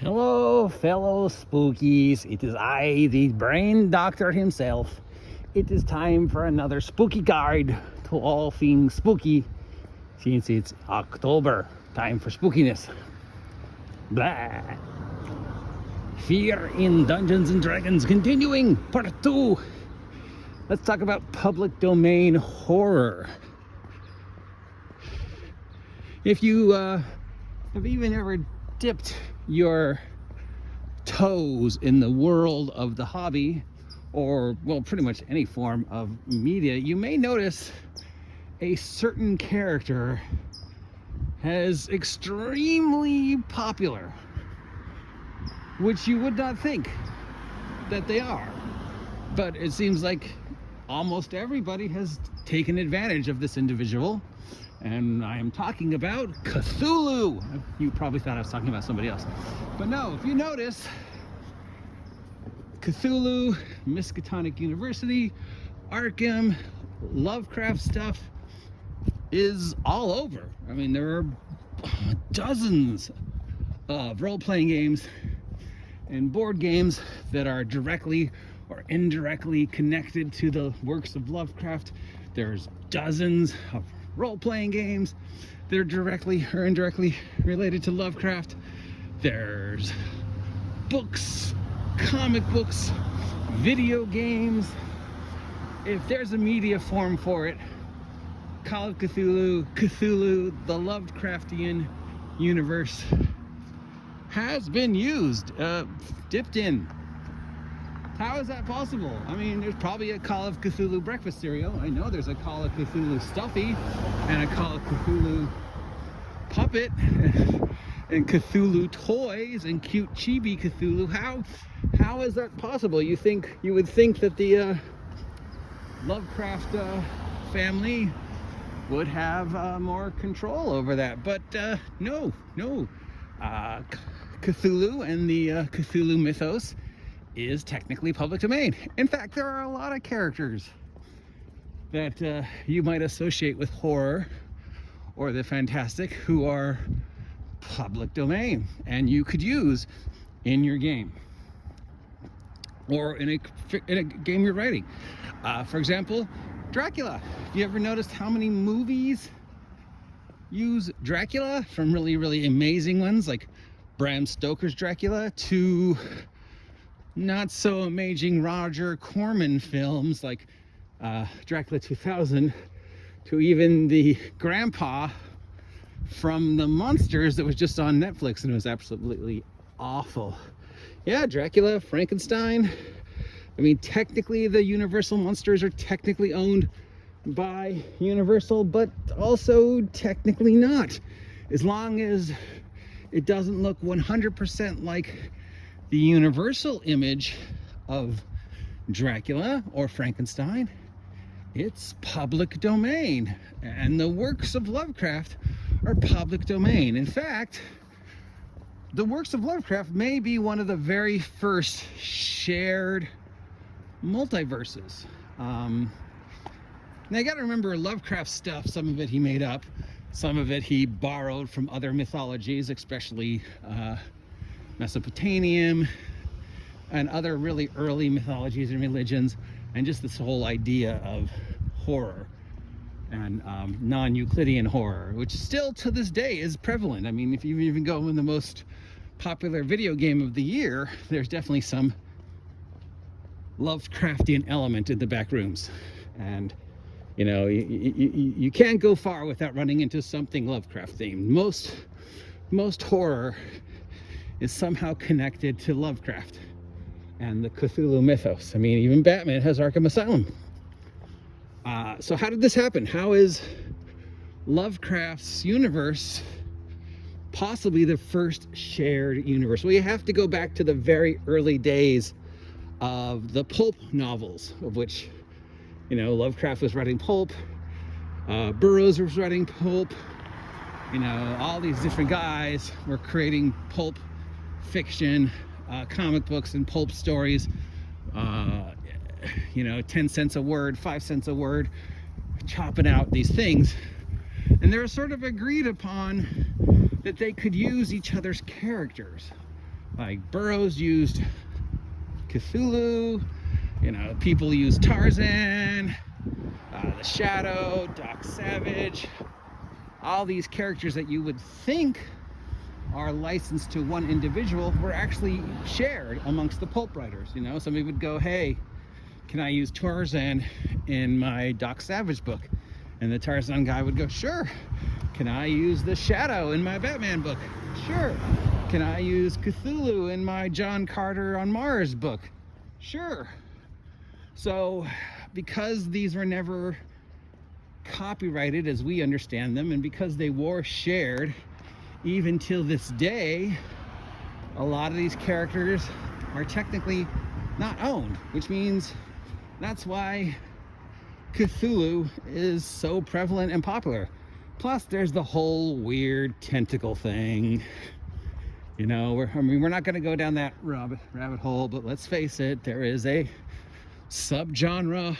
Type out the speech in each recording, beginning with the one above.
Hello, fellow spookies. It is I, the brain doctor himself. It is time for another spooky guide to all things spooky, since it's October. Time for spookiness. Blah. Fear in Dungeons and Dragons continuing, part 2. Let's talk about public domain horror. If you have even ever dipped your toes in the world of the hobby, or well, pretty much any form of media, you may notice a certain character has extremely popular, which you would not think that they are, but it seems like almost everybody has taken advantage of this individual. And I am talking about Cthulhu. You probably thought I was talking about somebody else. But no, if you notice, Cthulhu, Miskatonic University, Arkham, Lovecraft stuff is all over. I mean, there are dozens of role-playing games and board games that are directly or indirectly connected to the works of Lovecraft. There's dozens of role-playing games that are directly or indirectly related to Lovecraft. There's books, comic books, video games. If there's a media form for it, Call of Cthulhu, the Lovecraftian universe has been used, dipped in. How is that possible? I mean, there's probably a Call of Cthulhu breakfast cereal. I know there's a Call of Cthulhu stuffy and a Call of Cthulhu puppet and Cthulhu toys and cute Chibi Cthulhu. How is that possible? You would think that the Lovecraft family would have more control over that, but no. Cthulhu and the Cthulhu mythos is technically public domain. In fact, there are a lot of characters that you might associate with horror or the fantastic who are public domain and you could use in your game or in a game you're writing. For example, Dracula. Have you ever noticed how many movies use Dracula, from really, really amazing ones like Bram Stoker's Dracula to not so amazing Roger Corman films like Dracula 2000, to even the grandpa from The Monsters that was just on Netflix and it was absolutely awful. Yeah, Dracula, Frankenstein. I mean, technically the Universal monsters are technically owned by Universal, but also technically not. As long as it doesn't look 100% like the Universal image of Dracula or Frankenstein, it's public domain. And the works of Lovecraft are public domain. In fact, the works of Lovecraft may be one of the very first shared multiverses. Now you gotta remember, Lovecraft stuff, some of it he made up, some of it he borrowed from other mythologies, especially Mesopotamian and other really early mythologies and religions, and just this whole idea of horror and non-Euclidean horror, which still to this day is prevalent. I mean, if you even go in the most popular video game of the year, there's definitely some Lovecraftian element in the back rooms. And you know, you can't go far without running into something Lovecraft themed. Most horror is somehow connected to Lovecraft and the Cthulhu mythos. I mean, even Batman has Arkham Asylum. So how did this happen? How is Lovecraft's universe possibly the first shared universe? Well, you have to go back to the very early days of the pulp novels, of which, you know, Lovecraft was writing pulp, Burroughs was writing pulp, you know, all these different guys were creating pulp fiction, comic books and pulp stories, you know, 10 cents a word, 5 cents a word, chopping out these things. And they were sort of agreed upon that they could use each other's characters. Like Burroughs used Cthulhu, you know, people use Tarzan, the Shadow, Doc Savage, all these characters that you would think are licensed to one individual were actually shared amongst the pulp writers. You know, somebody would go, hey, can I use Tarzan in my Doc Savage book? And the Tarzan guy would go, sure. Can I use the Shadow in my Batman book? Sure. Can I use Cthulhu in my John Carter on Mars book? Sure. So because these were never copyrighted as we understand them, and because they were shared, even till this day, a lot of these characters are technically not owned, which means that's why Cthulhu is so prevalent and popular. Plus, there's the whole weird tentacle thing. You know, we're not going to go down that rabbit hole, but let's face it, there is a subgenre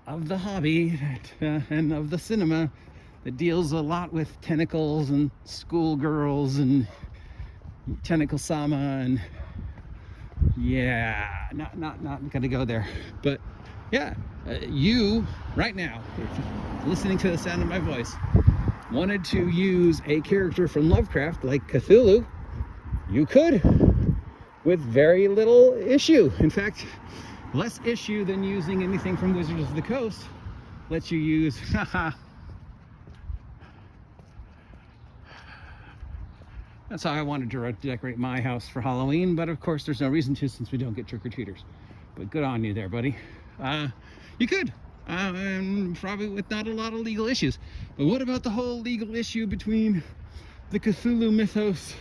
of the hobby and of the cinema that deals a lot with tentacles and schoolgirls and tentacle sama, and yeah, not gonna go there. But yeah, you right now, if you're listening to the sound of my voice, wanted to use a character from Lovecraft like Cthulhu, you could, with very little issue. In fact, less issue than using anything from Wizards of the Coast. Lets you use that's how I wanted to decorate my house for Halloween, but of course there's no reason to, since we don't get trick-or-treaters. But good on you there, buddy. You could, and probably with not a lot of legal issues. But what about the whole legal issue between the Cthulhu mythos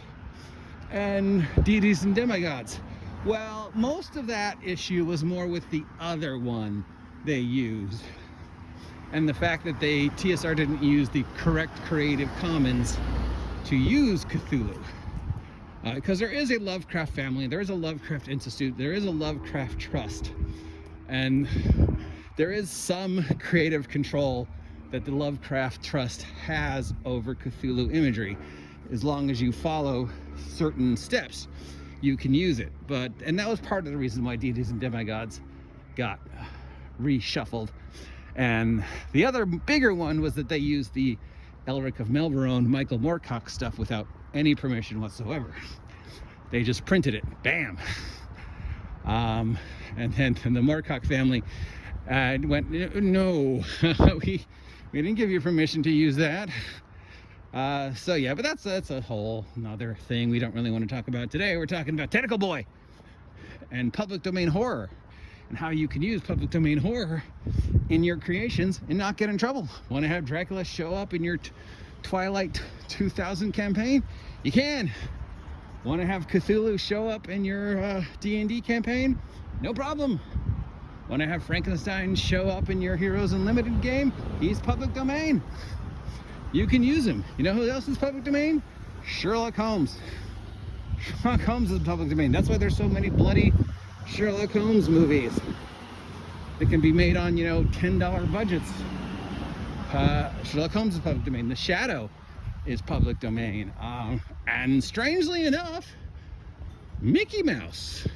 and deities and demigods? Well, most of that issue was more with the other one they used, and the fact that TSR didn't use the correct Creative Commons to use Cthulhu. Because there is a Lovecraft family, there is a Lovecraft Institute, there is a Lovecraft Trust, and there is some creative control that the Lovecraft Trust has over Cthulhu imagery. As long as you follow certain steps, you can use it. And that was part of the reason why deities and demigods got reshuffled. And the other bigger one was that they used the Elric of Melbourne, Michael Moorcock stuff without any permission whatsoever. They just printed it, bam. And then the Moorcock family went, no, we didn't give you permission to use that. So yeah, but that's a whole another thing we don't really want to talk about today. We're talking about Tentacle Boy and public domain horror, and how you can use public domain horror in your creations and not get in trouble. Want to have Dracula show up in your Twilight 2000 campaign? You can. Want to have Cthulhu show up in your D&D campaign? No problem. Want to have Frankenstein show up in your Heroes Unlimited game? He's public domain. You can use him. You know who else is public domain? Sherlock Holmes. Sherlock Holmes is public domain. That's why there's so many bloody Sherlock Holmes movies that can be made on, you know, $10 budgets. Sherlock Holmes is public domain. The Shadow is public domain. And strangely enough, Mickey Mouse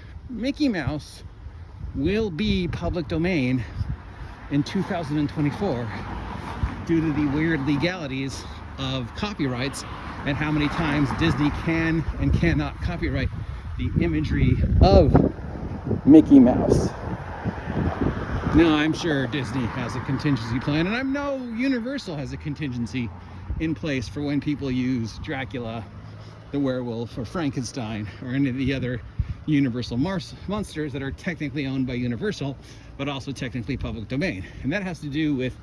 will be public domain in 2024 due to the weird legalities of copyrights and how many times Disney can and cannot copyright the imagery of Mickey Mouse. Now, I'm sure Disney has a contingency plan, and I know Universal has a contingency in place for when people use Dracula, the werewolf, or Frankenstein, or any of the other Universal monsters that are technically owned by Universal, but also technically public domain. And that has to do with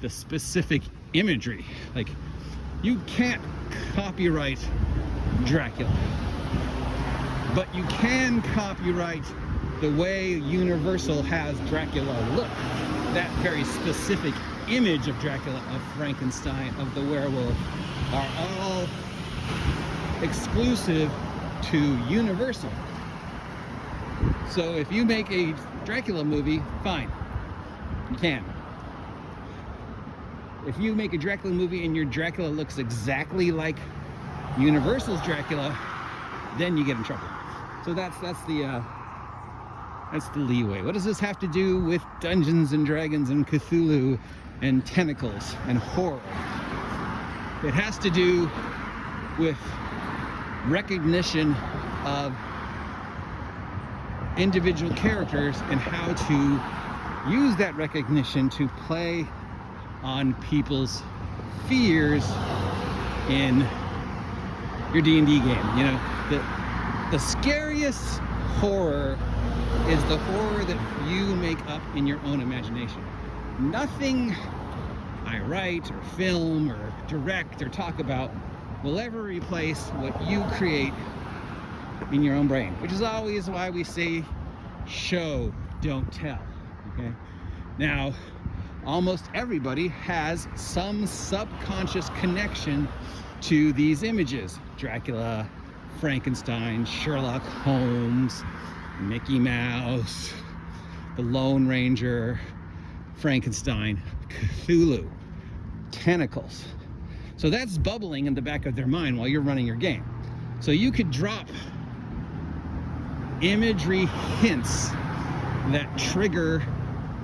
the specific imagery. Like, you can't copyright Dracula, but you can copyright the way Universal has Dracula look. That very specific image of Dracula, of Frankenstein, of the werewolf, are all exclusive to Universal. So if you make a Dracula movie, fine, you can. If you make a Dracula movie and your Dracula looks exactly like Universal's Dracula, then you get in trouble. So that's the leeway. What does this have to do with Dungeons and Dragons and Cthulhu and tentacles and horror? It has to do with recognition of individual characters and how to use that recognition to play on people's fears in your D&D game. You know, the scariest horror is the horror that you make up in your own imagination. Nothing I write or film or direct or talk about will ever replace what you create in your own brain, which is always why we say show, don't tell. Okay? Now, almost everybody has some subconscious connection to these images. Dracula, Frankenstein, Sherlock Holmes, Mickey Mouse, the Lone Ranger, Frankenstein, Cthulhu, tentacles. So that's bubbling in the back of their mind while you're running your game. So you could drop imagery hints that trigger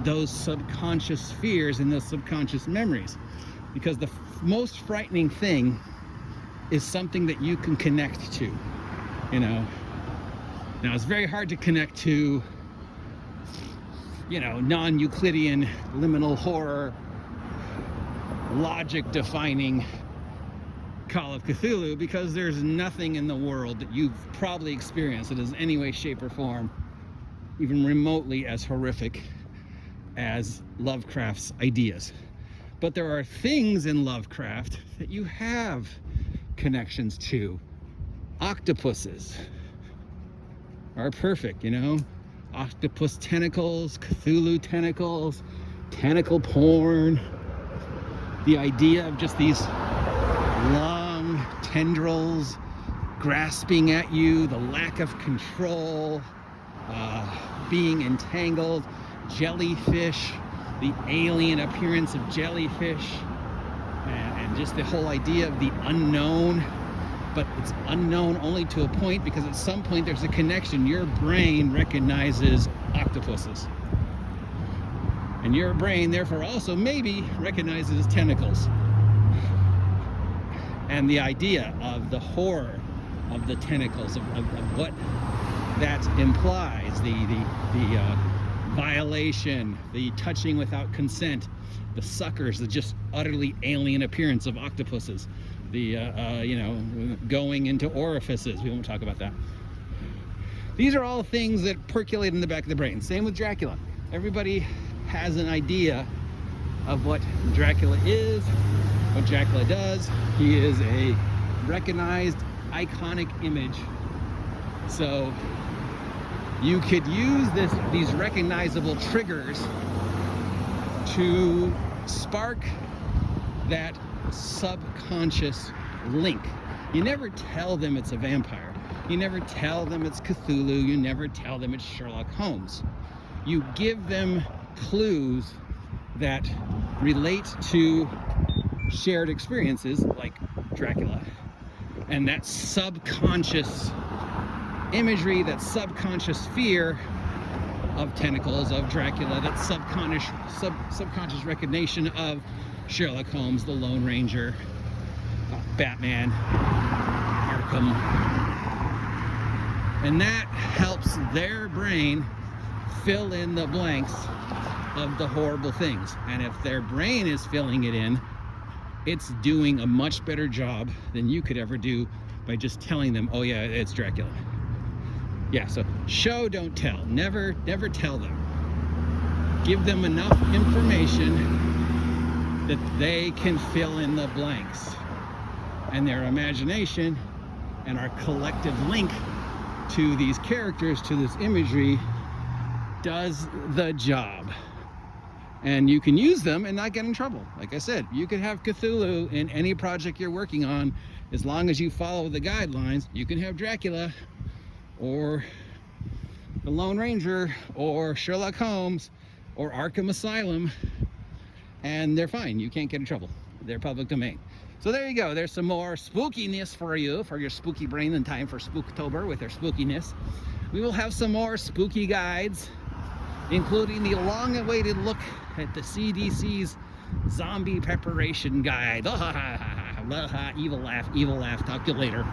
those subconscious fears and those subconscious memories, because the most frightening thing is something that you can connect to, you know. Now, it's very hard to connect to, you know, non-Euclidean liminal horror, logic defining Call of Cthulhu, because there's nothing in the world that you've probably experienced that is any way, shape, or form even remotely as horrific as Lovecraft's ideas. But there are things in Lovecraft that you have connections to. Octopuses are perfect, you know. Octopus tentacles, Cthulhu tentacles, tentacle porn. The idea of just these long tendrils grasping at you, the lack of control, being entangled, jellyfish, the alien appearance of jellyfish, and just the whole idea of the unknown. But it's unknown only to a point, because at some point there's a connection. Your brain recognizes octopuses, and your brain therefore also maybe recognizes tentacles. And the idea of the horror of the tentacles, of what that implies, the violation, the touching without consent, the suckers, the just utterly alien appearance of octopuses, the you know, going into orifices. We won't talk about that. These are all things that percolate in the back of the brain. Same with Dracula. Everybody has an idea of what Dracula is, what Dracula does. He is a recognized, iconic image. So you could use these recognizable triggers to spark that subconscious link. You never tell them it's a vampire. You never tell them it's Cthulhu. You never tell them it's Sherlock Holmes. You give them clues that relate to shared experiences like Dracula. And that subconscious imagery, that subconscious fear of tentacles, of Dracula, that subconscious recognition of Sherlock Holmes, the Lone Ranger, Batman, Arkham. And that helps their brain fill in the blanks of the horrible things. And if their brain is filling it in, it's doing a much better job than you could ever do by just telling them, oh yeah, it's Dracula. Yeah, so show, don't tell. Never tell them. Give them enough information that they can fill in the blanks. And their imagination and our collective link to these characters, to this imagery, does the job. And you can use them and not get in trouble. Like I said, you could have Cthulhu in any project you're working on, as long as you follow the guidelines. You can have Dracula, or the Lone Ranger, or Sherlock Holmes, or Arkham Asylum, and they're fine. You can't get in trouble. They're public domain. So there you go. There's some more spookiness for you, for your spooky brain, in time for Spooktober with their spookiness. We will have some more spooky guides, including the long-awaited look at the CDC's zombie preparation guide. Evil laugh, talk to you later.